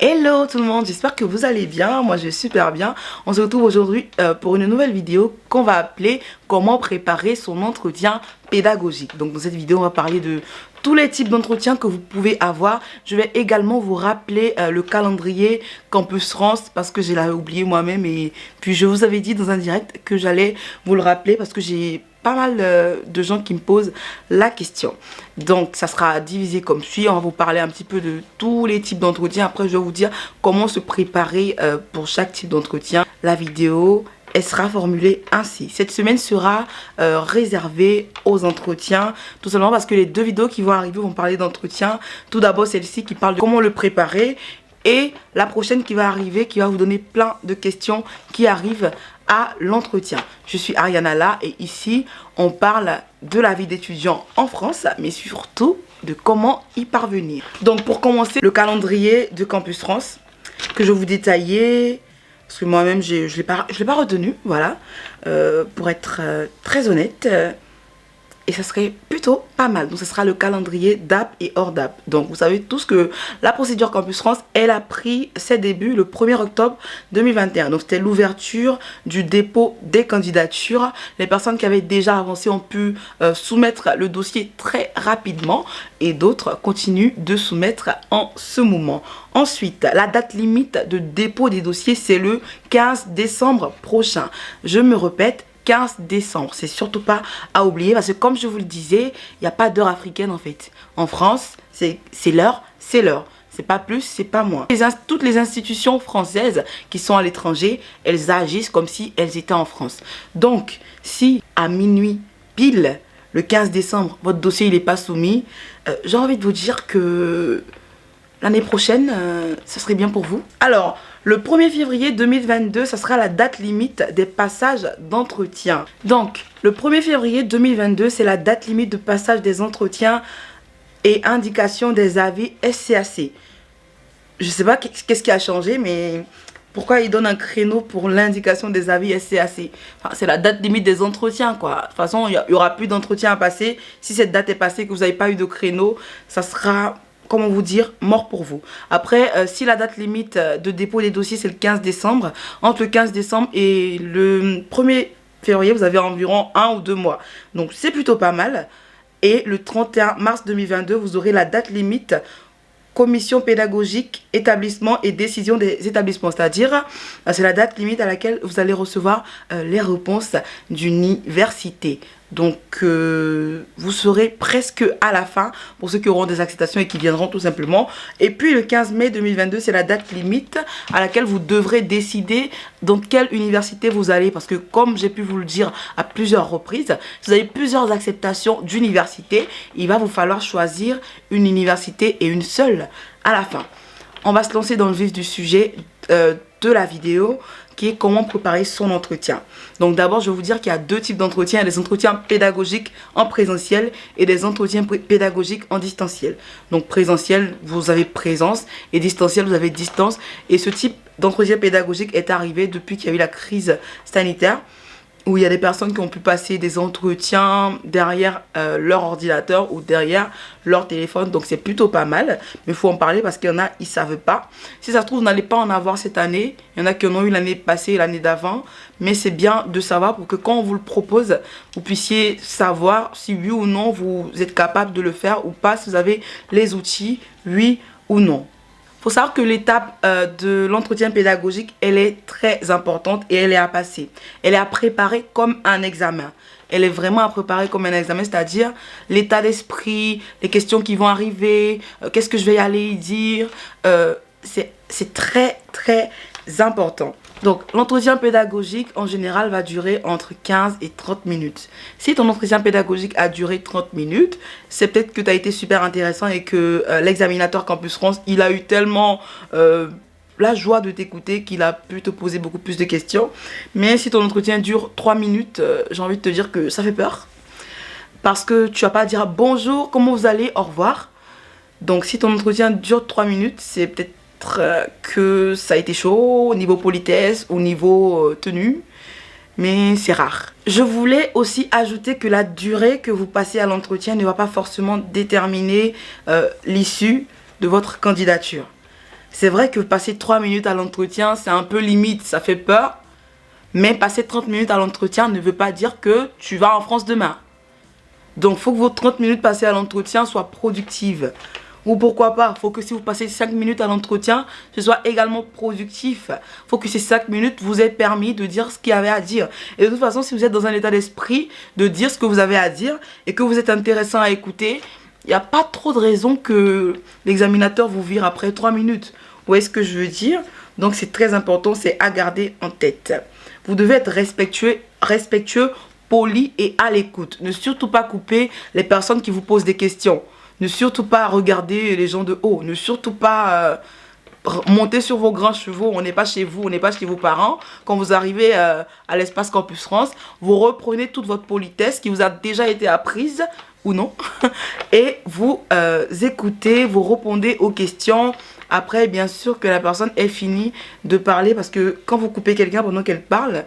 Hello tout le monde, j'espère que vous allez bien, moi je vais super bien. On se retrouve aujourd'hui pour une nouvelle vidéo qu'on va appeler comment préparer son entretien pédagogique. Donc dans cette vidéo on va parler de tous les types d'entretiens que vous pouvez avoir. Je vais également vous rappeler le calendrier Campus France parce que je l'avais oublié moi-même et puis je vous avais dit dans un direct que j'allais vous le rappeler parce que j'ai pas mal de gens qui me posent la question. Donc ça sera divisé comme suit. On va vous parler un petit peu de tous les types d'entretiens. Après je vais vous dire comment se préparer pour chaque type d'entretien. La vidéo elle sera formulée ainsi. Cette semaine sera réservée aux entretiens, tout simplement parce que les deux vidéos qui vont arriver vont parler d'entretien. Tout d'abord celle-ci qui parle de comment le préparer, et la prochaine qui va arriver qui va vous donner plein de questions qui arrivent à l'entretien. Je suis Ariana là et ici on parle de la vie d'étudiant en France, mais surtout de comment y parvenir. Donc pour commencer, le calendrier de Campus France que je vais vous détailler parce que moi-même je ne l'ai pas retenu, voilà, pour être très honnête. Et ça serait plutôt pas mal. Donc ce sera le calendrier DAP et hors DAP. Donc vous savez tous que la procédure Campus France, elle a pris ses débuts le 1er octobre 2021. Donc c'était l'ouverture du dépôt des candidatures. Les personnes qui avaient déjà avancé ont pu soumettre le dossier très rapidement. Et d'autres continuent de soumettre en ce moment. Ensuite, la date limite de dépôt des dossiers, c'est le 15 décembre prochain. Je me répète, 15 décembre, c'est surtout pas à oublier parce que comme je vous le disais, il n'y a pas d'heure africaine en fait. En France, c'est l'heure, c'est l'heure. C'est pas plus, c'est pas moins. Toutes les institutions françaises qui sont à l'étranger, elles agissent comme si elles étaient en France. Donc, si à minuit pile, le 15 décembre, votre dossier il n'est pas soumis, j'ai envie de vous dire que l'année prochaine, ça serait bien pour vous. Alors, le 1er février 2022, ça sera la date limite des passages d'entretien. Donc, le 1er février 2022, c'est la date limite de passage des entretiens et indication des avis SCAC. Je ne sais pas qu'est-ce qui a changé, mais pourquoi ils donnent un créneau pour l'indication des avis SCAC? Enfin, c'est la date limite des entretiens, quoi. De toute façon, il n'y aura plus d'entretien à passer. Si cette date est passée et que vous n'avez pas eu de créneau, ça sera, comment vous dire, mort pour vous. Après, si la date limite de dépôt des dossiers c'est le 15 décembre, entre le 15 décembre et le 1er février, vous avez environ 1 ou 2 mois. Donc c'est plutôt pas mal. Et le 31 mars 2022, vous aurez la date limite commission pédagogique, établissement et décision des établissements. C'est-à-dire, c'est la date limite à laquelle vous allez recevoir les réponses d'université. Donc, vous serez presque à la fin pour ceux qui auront des acceptations et qui viendront tout simplement. Et puis, le 15 mai 2022, c'est la date limite à laquelle vous devrez décider dans quelle université vous allez. Parce que, comme j'ai pu vous le dire à plusieurs reprises, si vous avez plusieurs acceptations d'université, il va vous falloir choisir une université et une seule à la fin. On va se lancer dans le vif du sujet de la vidéo, qui est comment préparer son entretien. Donc d'abord, je vais vous dire qu'il y a deux types d'entretiens. Il y a des entretiens pédagogiques en présentiel et des entretiens pédagogiques en distanciel. Donc présentiel, vous avez présence, et distanciel, vous avez distance. Et ce type d'entretien pédagogique est arrivé depuis qu'il y a eu la crise sanitaire, où il y a des personnes qui ont pu passer des entretiens derrière leur ordinateur ou derrière leur téléphone. Donc c'est plutôt pas mal. Mais il faut en parler parce qu'il y en a, ils ne savent pas. Si ça se trouve, vous n'allez pas en avoir cette année. Il y en a qui en ont eu l'année passée et l'année d'avant. Mais c'est bien de savoir pour que quand on vous le propose, vous puissiez savoir si oui ou non vous êtes capable de le faire ou pas. Si vous avez les outils, oui ou non. Il faut savoir que l'étape de l'entretien pédagogique, elle est très importante et elle est à passer. Elle est à préparer comme un examen. Elle est vraiment à préparer comme un examen, c'est-à-dire l'état d'esprit, les questions qui vont arriver, qu'est-ce que je vais y aller y dire. C'est très, très important. Donc, l'entretien pédagogique, en général, va durer entre 15 et 30 minutes. Si ton entretien pédagogique a duré 30 minutes, c'est peut-être que tu as été super intéressant et que l'examinateur Campus France, il a eu tellement la joie de t'écouter qu'il a pu te poser beaucoup plus de questions. Mais si ton entretien dure 3 minutes, j'ai envie de te dire que ça fait peur. Parce que tu vas pas dire bonjour, comment vous allez, au revoir. Donc, si ton entretien dure 3 minutes, c'est peut-être que ça a été chaud au niveau politesse, au niveau tenue, mais c'est rare. Je voulais aussi ajouter que la durée que vous passez à l'entretien ne va pas forcément déterminer l'issue de votre candidature. C'est vrai que passer 3 minutes à l'entretien, c'est un peu limite, ça fait peur. Mais passer 30 minutes à l'entretien ne veut pas dire que tu vas en France demain. Donc, il faut que vos 30 minutes passées à l'entretien soient productives. Ou pourquoi pas, il faut que si vous passez 5 minutes à l'entretien, ce soit également productif. Il faut que ces 5 minutes vous aient permis de dire ce qu'il y avait à dire. Et de toute façon, si vous êtes dans un état d'esprit de dire ce que vous avez à dire et que vous êtes intéressant à écouter, il n'y a pas trop de raison que l'examinateur vous vire après 3 minutes. Vous voyez ce que je veux dire? Donc c'est très important, c'est à garder en tête. Vous devez être respectueux, poli et à l'écoute. Ne surtout pas couper les personnes qui vous posent des questions. Ne surtout pas regarder les gens de haut. Ne surtout pas monter sur vos grands chevaux. On n'est pas chez vous, on n'est pas chez vos parents. Quand vous arrivez à l'espace Campus France, vous reprenez toute votre politesse qui vous a déjà été apprise ou non. Et vous écoutez, vous répondez aux questions. Après, bien sûr que la personne ait fini de parler parce que quand vous coupez quelqu'un pendant qu'elle parle,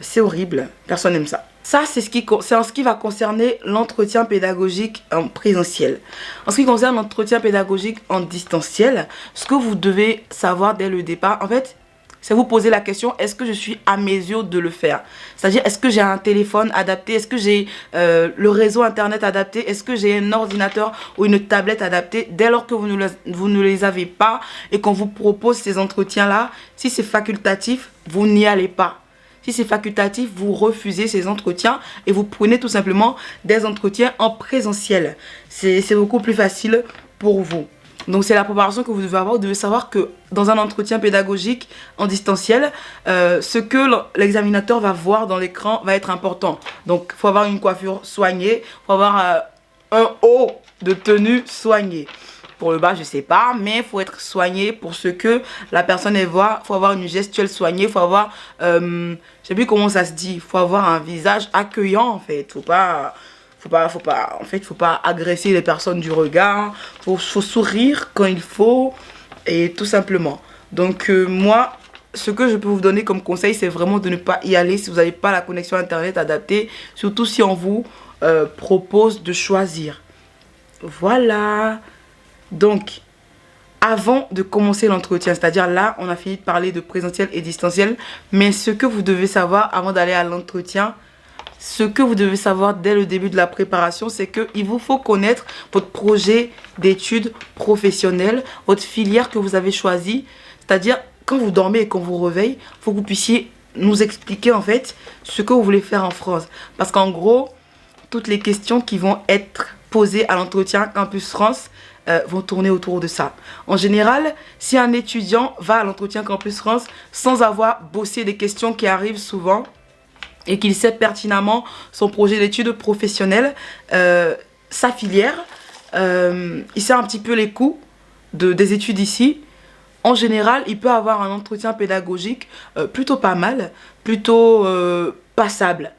c'est horrible. Personne n'aime ça. Ça, c'est en ce qui va concerner l'entretien pédagogique en présentiel. En ce qui concerne l'entretien pédagogique en distanciel, ce que vous devez savoir dès le départ, en fait, c'est vous poser la question, est-ce que je suis à mesure de le faire? C'est-à-dire, est-ce que j'ai un téléphone adapté? Est-ce que j'ai le réseau internet adapté? Est-ce que j'ai un ordinateur ou une tablette adaptée? Dès lors que vous ne les avez pas et qu'on vous propose ces entretiens-là, si c'est facultatif, vous n'y allez pas. Si c'est facultatif, vous refusez ces entretiens et vous prenez tout simplement des entretiens en présentiel. C'est beaucoup plus facile pour vous. Donc c'est la préparation que vous devez avoir. Vous devez savoir que dans un entretien pédagogique en distanciel, ce que l'examinateur va voir dans l'écran va être important. Donc il faut avoir une coiffure soignée, il faut avoir un haut de tenue soigné. Pour le bas, je sais pas, mais il faut être soigné pour ce que la personne elle voit. Il faut avoir une gestuelle soignée, il faut avoir, je sais plus comment ça se dit, il faut avoir un visage accueillant en fait. Faut pas agresser les personnes du regard. Faut sourire quand il faut et tout simplement. Donc moi, ce que je peux vous donner comme conseil, c'est vraiment de ne pas y aller si vous n'avez pas la connexion internet adaptée, surtout si on vous propose de choisir. Voilà. Donc, avant de commencer l'entretien, c'est-à-dire là, on a fini de parler de présentiel et distanciel, mais ce que vous devez savoir avant d'aller à l'entretien, ce que vous devez savoir dès le début de la préparation, c'est qu'il vous faut connaître votre projet d'études professionnelles, votre filière que vous avez choisie, c'est-à-dire quand vous dormez et qu'on vous réveille, il faut que vous puissiez nous expliquer en fait ce que vous voulez faire en France. Parce qu'en gros, toutes les questions qui vont être posées à l'entretien Campus France vont tourner autour de ça. En général, si un étudiant va à l'entretien Campus France sans avoir bossé des questions qui arrivent souvent et qu'il sait pertinemment son projet d'études professionnelles, sa filière, il sait un petit peu les coûts des études ici. En général, il peut avoir un entretien pédagogique plutôt pas mal, plutôt passable.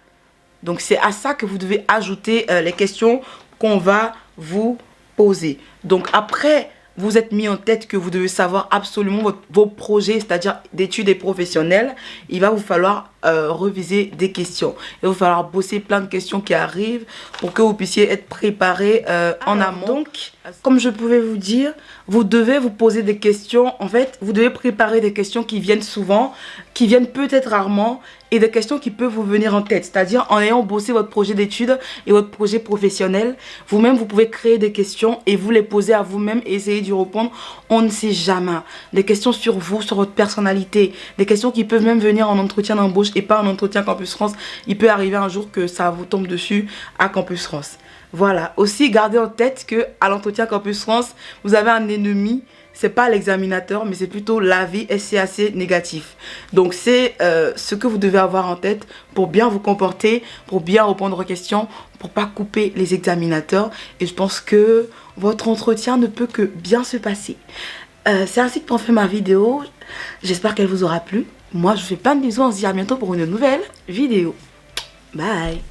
Donc c'est à ça que vous devez ajouter les questions qu'on va vous poser. Donc après, vous êtes mis en tête que vous devez savoir absolument vos projets, c'est-à-dire d'études et professionnels. Il va vous falloir reviser des questions. Il va vous falloir bosser plein de questions qui arrivent pour que vous puissiez être préparé en amont. Donc, comme je pouvais vous dire, vous devez vous poser des questions. En fait, vous devez préparer des questions qui viennent souvent, qui viennent peut-être rarement, et des questions qui peuvent vous venir en tête. C'est-à-dire, en ayant bossé votre projet d'études et votre projet professionnel, vous-même, vous pouvez créer des questions et vous les poser à vous-même et essayer d'y répondre. On ne sait jamais. Des questions sur vous, sur votre personnalité, des questions qui peuvent même venir en entretien d'embauche et pas en entretien Campus France. Il peut arriver un jour que ça vous tombe dessus à Campus France. Voilà. Aussi, gardez en tête que à l'entretien Campus France, vous avez un ennemi. C'est pas l'examinateur, mais c'est plutôt l'avis SCAC négatif. Donc c'est ce que vous devez avoir en tête pour bien vous comporter, pour bien répondre aux questions, pour pas couper les examinateurs. Et je pense que votre entretien ne peut que bien se passer. C'est ainsi que fait ma vidéo. J'espère qu'elle vous aura plu. Moi, je vous fais plein de bisous. On se dit à bientôt pour une nouvelle vidéo. Bye.